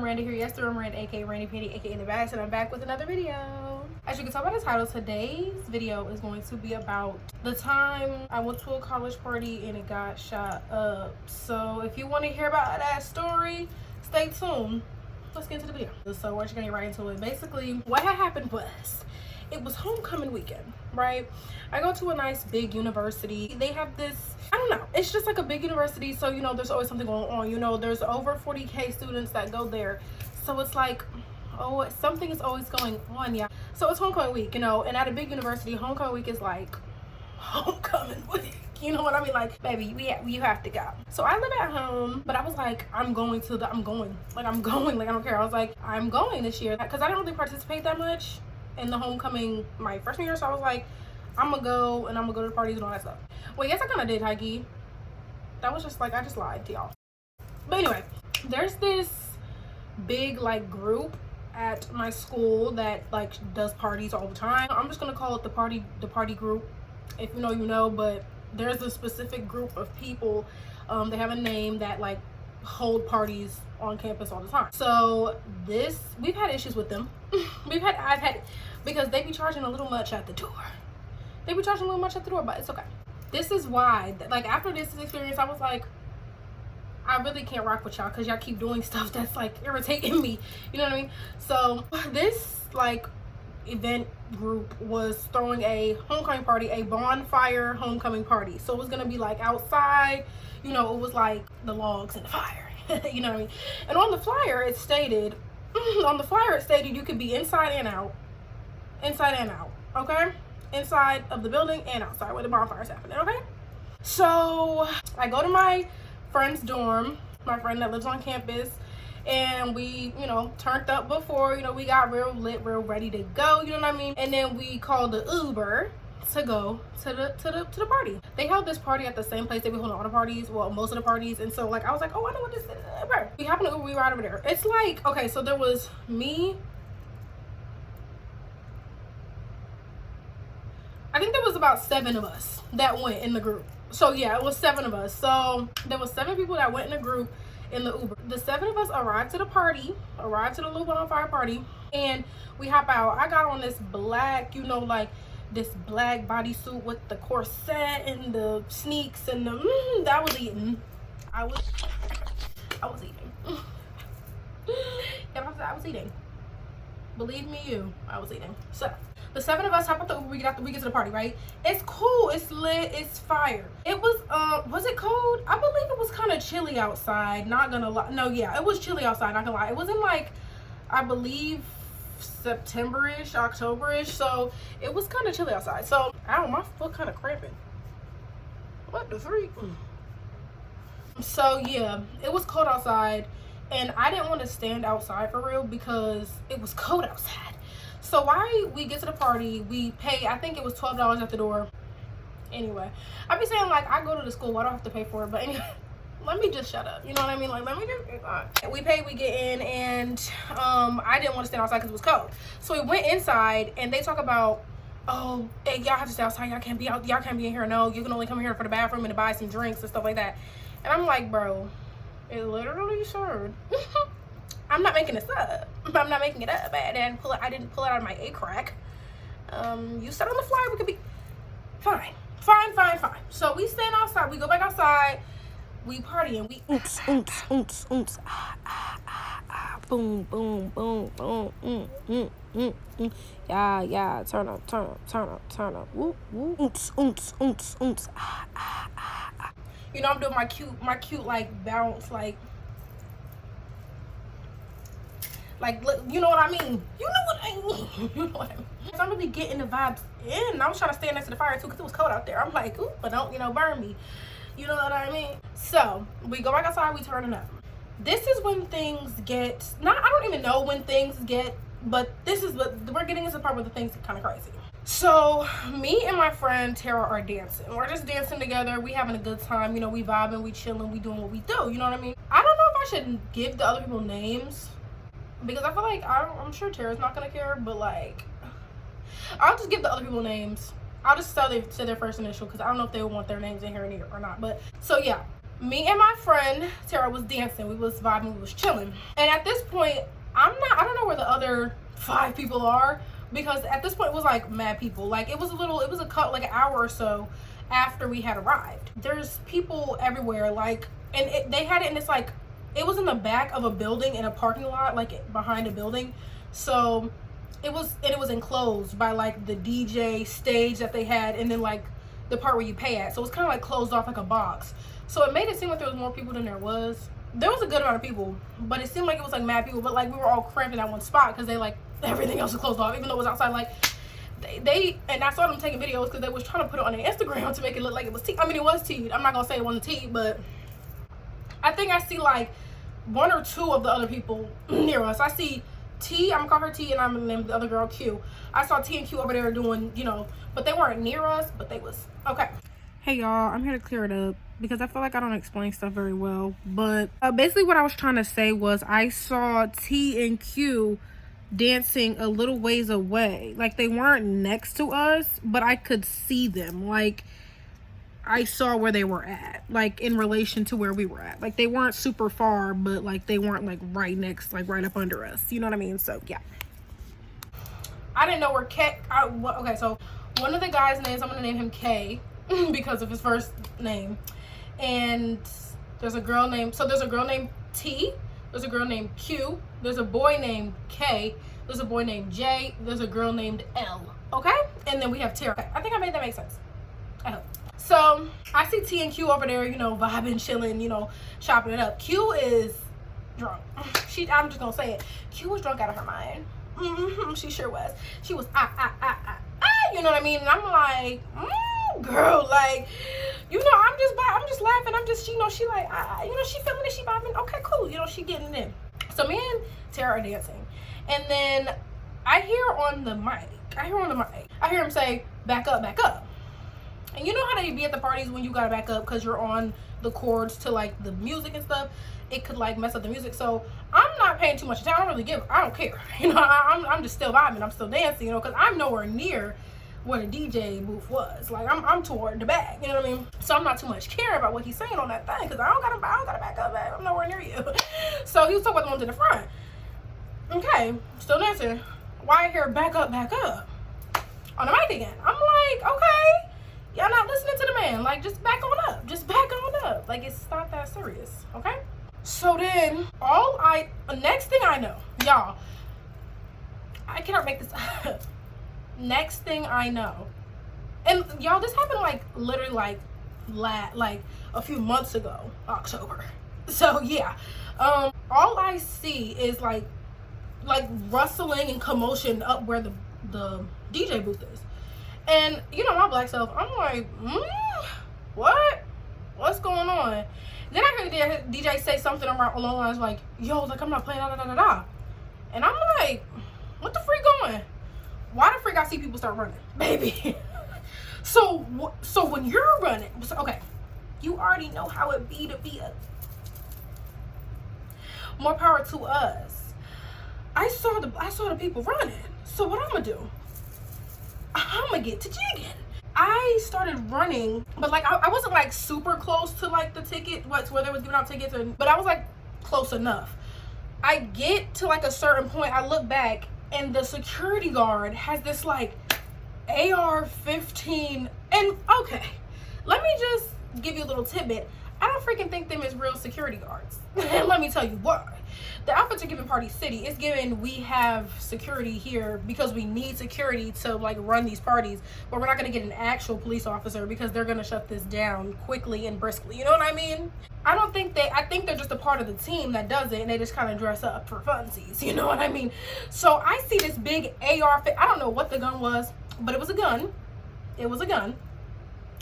Miranda here. Yes, I'm Miranda, aka Randy Penny, aka In the Bags, and I'm back with another video. As you can tell by the title, today's video is going to be about the time I went to a college party and it got shot up. So if you want to hear about that story, stay tuned. Let's get into the video. So we're just gonna get right into it. Basically, what had happened was, it was homecoming weekend, right? I go to a nice big university. They have this, I don't know, it's just like a big university, so you know there's always something going on. You know, there's over 40K students that go there, so it's like, oh, something is always going on. Yeah, so it's homecoming week, you know, and at a big university, homecoming week is like homecoming week. You know what I mean? Like, baby, you have to go. So I live at home, but I was like, I'm going. Like, I don't care. I was like, I'm going this year, because I didn't really participate that much in the homecoming my freshman year. So I was like, I'm gonna go, and I'm gonna go to the parties and all that stuff. Well, yes, I kind of did, Heike. That was just like, I just lied to y'all. But anyway, there's this big like group at my school that like does parties all the time. I'm just gonna call it the party group. If you know, you know. But there's a specific group of people, they have a name, that like hold parties on campus all the time. So we've had issues with them. I've had, because they be charging a little much at the door. But it's okay. This is why, like, after this experience, I was like, I really can't rock with y'all, because y'all keep doing stuff that's like irritating me. You know what I mean? So this like event group was throwing a homecoming party, a bonfire homecoming party. So it was gonna be like outside, you know, it was like the logs and the fire. You know what I mean? And on the flyer it stated you could be inside and out, okay? Inside of the building and outside where the bonfire is happening, okay? So I go to my friend's dorm, my friend that lives on campus, and we, you know, turned up before, you know, we got real lit, real ready to go, you know what I mean? And then we called the Uber to go to the party. They held this party at the same place they be holding all the parties, well, most of the parties. And so like I was like, oh, I know what this is. We happened to Uber, we ride over there. It's like, okay, so there was me, I think there was about 7 of us that went in the group. So yeah, it was 7 of us. So there was 7 people that went in a group in the Uber. The 7 of us arrived to the little bonfire party, and we hop out. I got on this black, you know, like this black bodysuit with the corset and the sneaks and the I was eating. I was eating. Yeah, I was eating. Believe me, I was eating. So the 7 of us hop out the Uber, we get to the party, right? It's cool, it's lit, it's fire. It was it cold? I believe it was kind of chilly outside, not gonna lie. No, yeah, it was chilly outside, not gonna lie. It wasn't like, I believe, September-ish, October-ish, so it was kind of chilly outside. So, ow, my foot kind of cramping. What the freak? So, yeah, it was cold outside, and I didn't want to stand outside for real because it was cold outside. So why we get to the party, we pay, I think it was $12 at the door. Anyway, I be saying like, I go to the school, I don't have to pay for it, but anyway, let me just shut up. You know what I mean? Like, let me just, we pay, we get in, and I didn't want to stand outside because it was cold. So we went inside, and they talk about, oh, hey, y'all have to stay outside, y'all can't be in here. No, you can only come here for the bathroom and to buy some drinks and stuff like that. And I'm like, bro, it literally said, I'm not making this up. I'm not making it up. I didn't pull it out of my A crack. You said on the flyer we could be fine. So we stand outside. We go back outside. We party and we oomps. Boom, boom, boom, boom. Yeah. Turn up. Whoop. Oomps. You know, I'm doing my cute like bounce, like, look, you know what I mean? You know what I mean? So I'm really getting the vibes in. I was trying to stand next to the fire too because it was cold out there. I'm like, ooh, but don't, you know, burn me. You know what I mean? So we go back outside, we turn it up. This is when things get, I don't even know when things get, but this is what we're getting into the part where the things get kind of crazy. So me and my friend Tara are dancing. We're just dancing together. We having a good time. You know, we vibing, we chilling, we doing what we do. You know what I mean? I don't know if I should give the other people names, because I feel like, I'm sure Tara's not gonna care, but like, I'll just give the other people names. I'll just say their first initial, because I don't know if they would want their names in here or not. But so yeah, Me and my friend Tara was dancing. We was vibing. We was chilling. And at this point, I don't know where the other 5 people are, because at this point it was like mad people. Like it was like an hour or so after we had arrived. There's people everywhere. Like, and they had it, and it's like it was in the back of a building in a parking lot, like behind a building. So it was enclosed by like the DJ stage that they had, and then like the part where you pay at. So it was kind of like closed off like a box. So it made it seem like there was more people than there was. There was a good amount of people, but it seemed like it was like mad people. But like we were all cramped in that one spot because they like everything else was closed off, even though it was outside. Like they and I saw them taking videos because they was trying to put it on their Instagram to make it look like it was tea. I mean, it was tea. I'm not gonna say it wasn't tea, but I think I see like 1 or 2 of the other people near us. I see T, I'm gonna call her T, and I'm gonna name the other girl Q. I saw T and Q over there doing, you know, but they weren't near us, but they was okay. Hey y'all, I'm here to clear it up because I feel like I don't explain stuff very well. But basically what I was trying to say was I saw T and Q dancing a little ways away. Like they weren't next to us, but I could see them. Like I saw where they were at, like in relation to where we were at. Like they weren't super far, but like they weren't like right next, like right up under us. You know what I mean? So yeah. I didn't know where K. Okay, so one of the guys' names, I'm gonna name him K because of his first name. And there's a girl named T. There's a girl named Q. There's a boy named K. There's a boy named J. There's a girl named L. Okay, and then we have Tara. Okay, I think I made that make sense. I hope. So I see T and Q over there, you know, vibing, chilling, you know, chopping it up. Q is drunk. I'm just gonna say it. Q was drunk out of her mind. She sure was. She was you know what I mean? And I'm like, girl, like, you know, I'm just laughing. I'm just, you know, she like, you know, she feeling it, she vibing. Okay, cool. You know, she getting it in. So me and Tara are dancing, and then I hear on the mic, I hear him say, "Back up, back up." And you know how they be at the parties when you gotta back up because you're on the chords to like the music and stuff. It could like mess up the music. So I'm not paying too much attention. I don't care. You know, I'm just still vibing. I'm still dancing, you know, because I'm nowhere near where the DJ booth was. Like I'm toward the back, you know what I mean? So I'm not too much caring about what he's saying on that thing because I don't gotta back up, babe. I'm nowhere near you. So he was talking about the one to the front. Okay, still dancing. Why I hear back up on the mic again? I'm like, okay, y'all not listening to the man. Like, just back on up. Just back on up. Like, it's not that serious, okay? So then, next thing I know, y'all, I cannot make this up. Next thing I know, and y'all, this happened like literally like a few months ago, October. So yeah, all I see is like rustling and commotion up where the DJ booth is. And you know my black self, I'm like, what's going on? Then I heard the DJ say something along the lines like, yo, like I'm not playing, da da da da. And I'm like, what the freak going? Why the freak I see people start running, baby? So when you're running, okay, you already know how it be to be a. More power to us. I saw the people running. So what I'm gonna do? I'm gonna get to jigging. I started running, but like I wasn't like super close to like the ticket, where they was giving out tickets, but I was like close enough. I get to like a certain point, I look back, and the security guard has this like AR-15, and okay, let me just give you a little tidbit. I don't freaking think them is real security guards. And let me tell you why. The outfits are giving Party City. It's given we have security here because we need security to like run these parties, but we're not gonna get an actual police officer because they're gonna shut this down quickly and briskly. You know what I mean? I think they're just a part of the team that does it, and they just kind of dress up for funsies. You know what I mean? So I see this big AR. I don't know what the gun was, but it was a gun. It was a gun.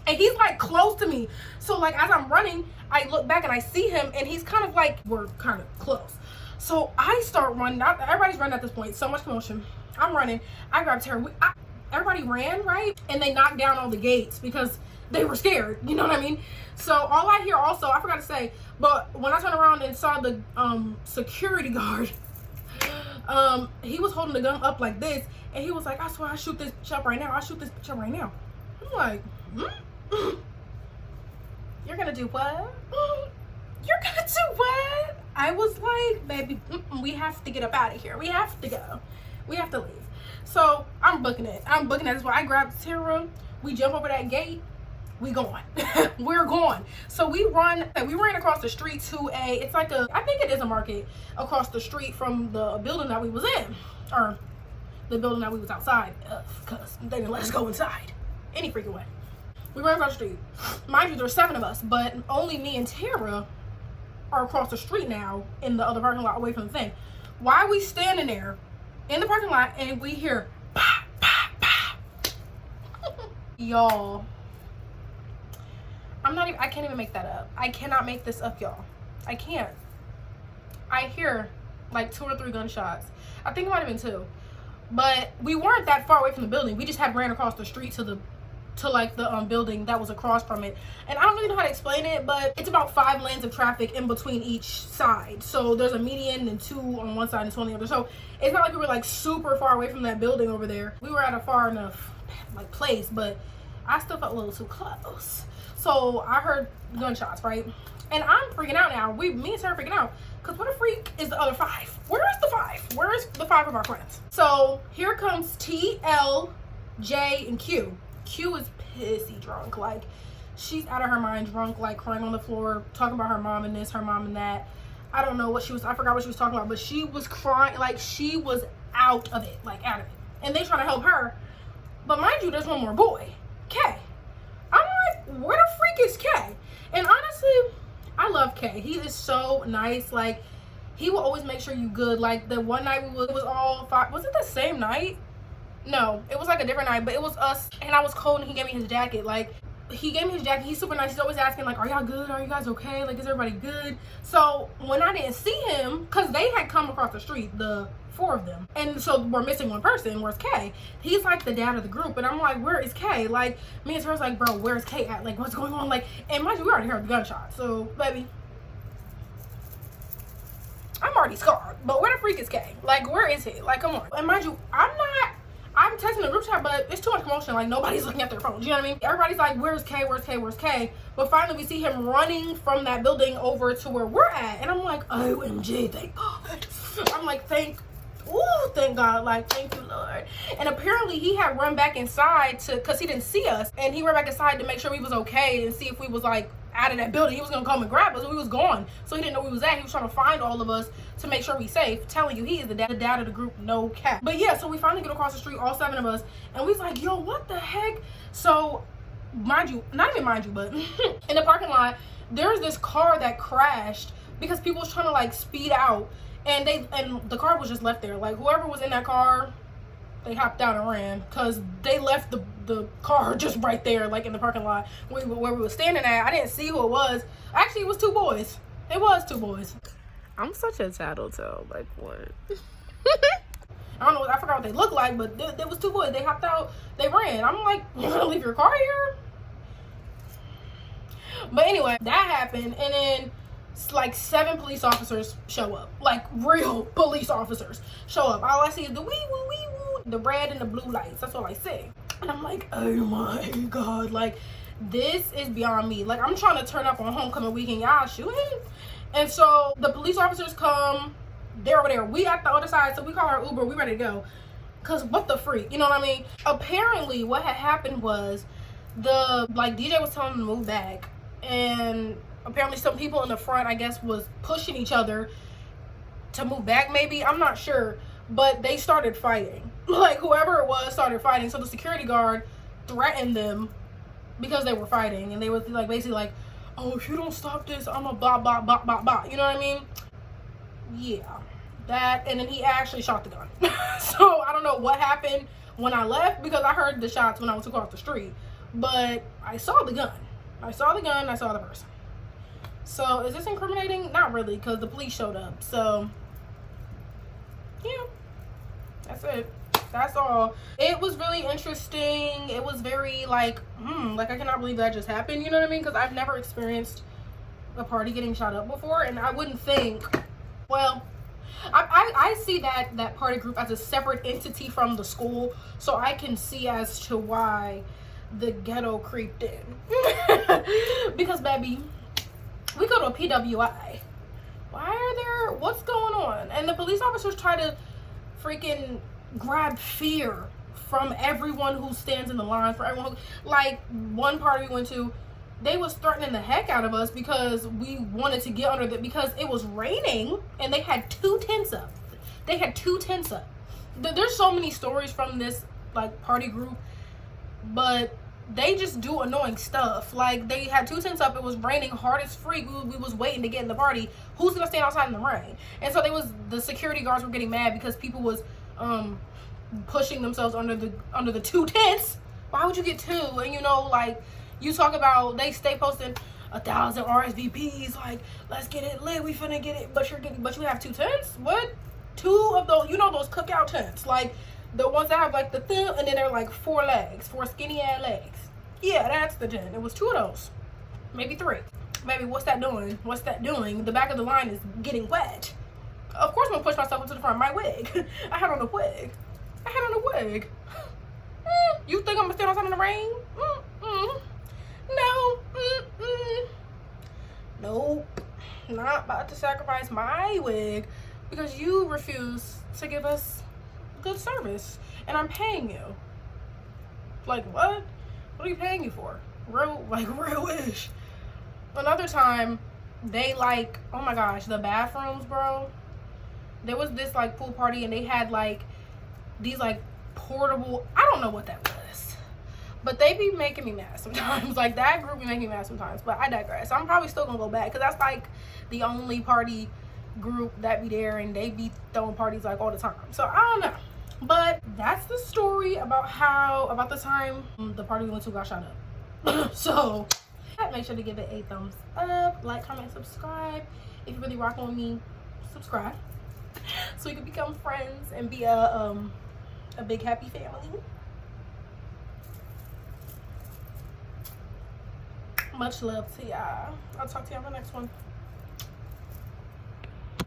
And he's like close to me. So like as I'm running, I look back and I see him, and he's kind of like, we're kind of close. So I start running. Everybody's running at this point. So much commotion. I'm running. I grabbed Tara. Everybody ran, right? And they knocked down all the gates because they were scared. You know what I mean? So all I hear also, I forgot to say, but when I turned around and saw the security guard, he was holding the gun up like this, and he was like, I swear I shoot this bitch up right now. I shoot this bitch up right now. I'm like, You're gonna do what? You're gonna do what? I was like, baby, we have to get up out of here. We have to go. We have to leave. So I'm booking it. That's why I grabbed Tara. We jump over that gate. We going. We're going. So we ran across the street to it's like I think it is a market across the street from the building that we was in, or the building that we was outside of, because they didn't let us go inside any freaking way. We ran across the street. Mind you, there's 7 of us, but only me and Tara are across the street now in the other parking lot away from the thing. Why are we standing there in the parking lot and we hear pop, pop, pop? Y'all, I can't even make that up. I cannot make this up, y'all. I can't. I hear like 2 or 3 gunshots. I think it might have been 2. But we weren't that far away from the building. We just had ran across the street to the building that was across from it. And I don't really know how to explain it, but it's about 5 lanes of traffic in between each side. So there's a median and 2 on one side and 2 on the other. So it's not like we were like super far away from that building over there. We were at a far enough like place, but I still felt a little too close. So I heard gunshots, right? And I'm freaking out now. Me and Sarah freaking out. Because what a freak is the other 5? Where is the 5? Where is the 5 of our friends? So here comes T, L, J, and Q. Q is pissy drunk. Like, she's out of her mind drunk, like crying on the floor, talking about her mom and this, her mom and that. I don't know what she was, I forgot what she was talking about, but she was crying, like she was out of it, like out of it. And they trying to help her. But mind you, there's one more boy, K. I'm like, where the freak is K? And honestly, I love K. He is so nice. Like, he will always make sure you good. Like, the one night it was all 5, was it the same night? No, it was like a different night, but it was us, and I was cold, and he gave me his jacket. Like, he gave me his jacket. He's super nice. He's always asking, like, are y'all good? Are you guys okay? Like, is everybody good? So when I didn't see him, because they had come across the street, the 4 of them, and so we're missing one person. Where's K? He's like the dad of the group, and I'm like, where is K? Like, me and Sarah's like, bro, where's K at? Like, what's going on? Like, and mind you, we already heard the gunshot, so baby, I'm already scarred. But where the freak is K? Like, where is he? Like, come on. And mind you, I'm texting the group chat, but it's too much commotion. Like, nobody's looking at their phones. You know what I mean? Everybody's like, where's K? Where's K? Where's K? But finally, we see him running from that building over to where we're at. And I'm like, OMG, thank God. I'm like, thank God. Like, thank you, Lord. And apparently, he had run back inside because he didn't see us. And he ran back inside to make sure we was okay and see if we was, like, out of that building. He was going to come and grab us. We was gone. So he didn't know where we was at. He was trying to find all of us to make sure we safe. Telling you, he is the dad of the group, no cap. But yeah, so we finally get across the street, all 7 of us, and we was like, yo, what the heck? So mind you, not even mind you, but in the parking lot, there's this car that crashed because people was trying to like speed out, and the car was just left there. Like, whoever was in that car, they hopped out and ran because they left the car just right there, like in the parking lot where we were standing at. I didn't see who it was. Actually, it was 2 boys. It was 2 boys. I'm such a tattletale. Like, what? I don't know. I forgot what they looked like, but there was 2 boys. They hopped out. They ran. I'm like, you're gonna leave your car here? But anyway, that happened, and then like 7 police officers show up. Like, real police officers show up. All I see is the wee woo wee woo, the red and the blue lights. That's all I see. And I'm like, oh my God, like, this is beyond me. Like, I'm trying to turn up on homecoming weekend, y'all shooting. And so the police officers come, they're over there. We at the other side, so we call our Uber, we ready to go. Cause what the freak, you know what I mean? Apparently what had happened was the DJ was telling them to move back, and apparently some people in the front, I guess, was pushing each other to move back, maybe, I'm not sure, but they started fighting. Like, whoever it was started fighting. So the security guard threatened them because they were fighting, and they was like basically like, oh, if you don't stop this, I'm a blah blah blah blah blah. You know what I mean? Yeah, that. And then he actually shot the gun. So I don't know what happened when I left, because I heard the shots when I was across the street, but I saw the gun. I saw the person. So is this incriminating? Not really, because the police showed up. So yeah, that's it. That's all. It was really interesting. It was very like I cannot believe that just happened, you know what I mean? Because I've never experienced a party getting shot up before, and I wouldn't think, well, I see that party group as a separate entity from the school, so I can see as to why the ghetto creeped in. Because baby, we go to a PWI. Why are there, what's going on? And the police officers try to freaking grab fear from everyone who stands in the line, for everyone who, like one party we went to, they was threatening the heck out of us because we wanted to get under because it was raining and they had 2 tents up. They had 2 tents up. There's so many stories from this like party group, but they just do annoying stuff. Like they had 2 tents up, it was raining hard as freak. We was waiting to get in the party. Who's gonna stand outside in the rain? And so the security guards were getting mad because people was pushing themselves under the 2 tents. Why would you get 2? And you know, like you talk about, they stay posting 1,000 RSVPs, like let's get it lit, we finna get it, but you have 2 tents? What? 2 of those, you know, those cookout tents, like the ones that have like the thing and then they're like 4 legs, 4 skinny ass legs. Yeah, that's the tent. It was 2 of those, maybe 3. Baby, what's that doing? What's that doing? The back of the line is getting wet. Of course I'm gonna push myself into the front. My wig. I had on a wig. You think I'm gonna stand outside in the rain? No. Nope. Not about to sacrifice my wig because you refuse to give us good service. And I'm paying you. Like, what? What are you paying you for? Real-ish. Another time, they like, oh my gosh, the bathrooms, bro. There was this like pool party and they had like these like portable, I don't know what that was, but they be making me mad sometimes. Like that group be making me mad sometimes, but I digress. I'm probably still gonna go back because that's like the only party group that be there and they be throwing parties like all the time. So I don't know, but that's the story about the time the party we went to got shot up. So make sure to give it a thumbs up, like, comment, subscribe. If you're really rocking with me, subscribe so we can become friends and be a big happy family. Much love to y'all. I'll talk to y'all in the next one.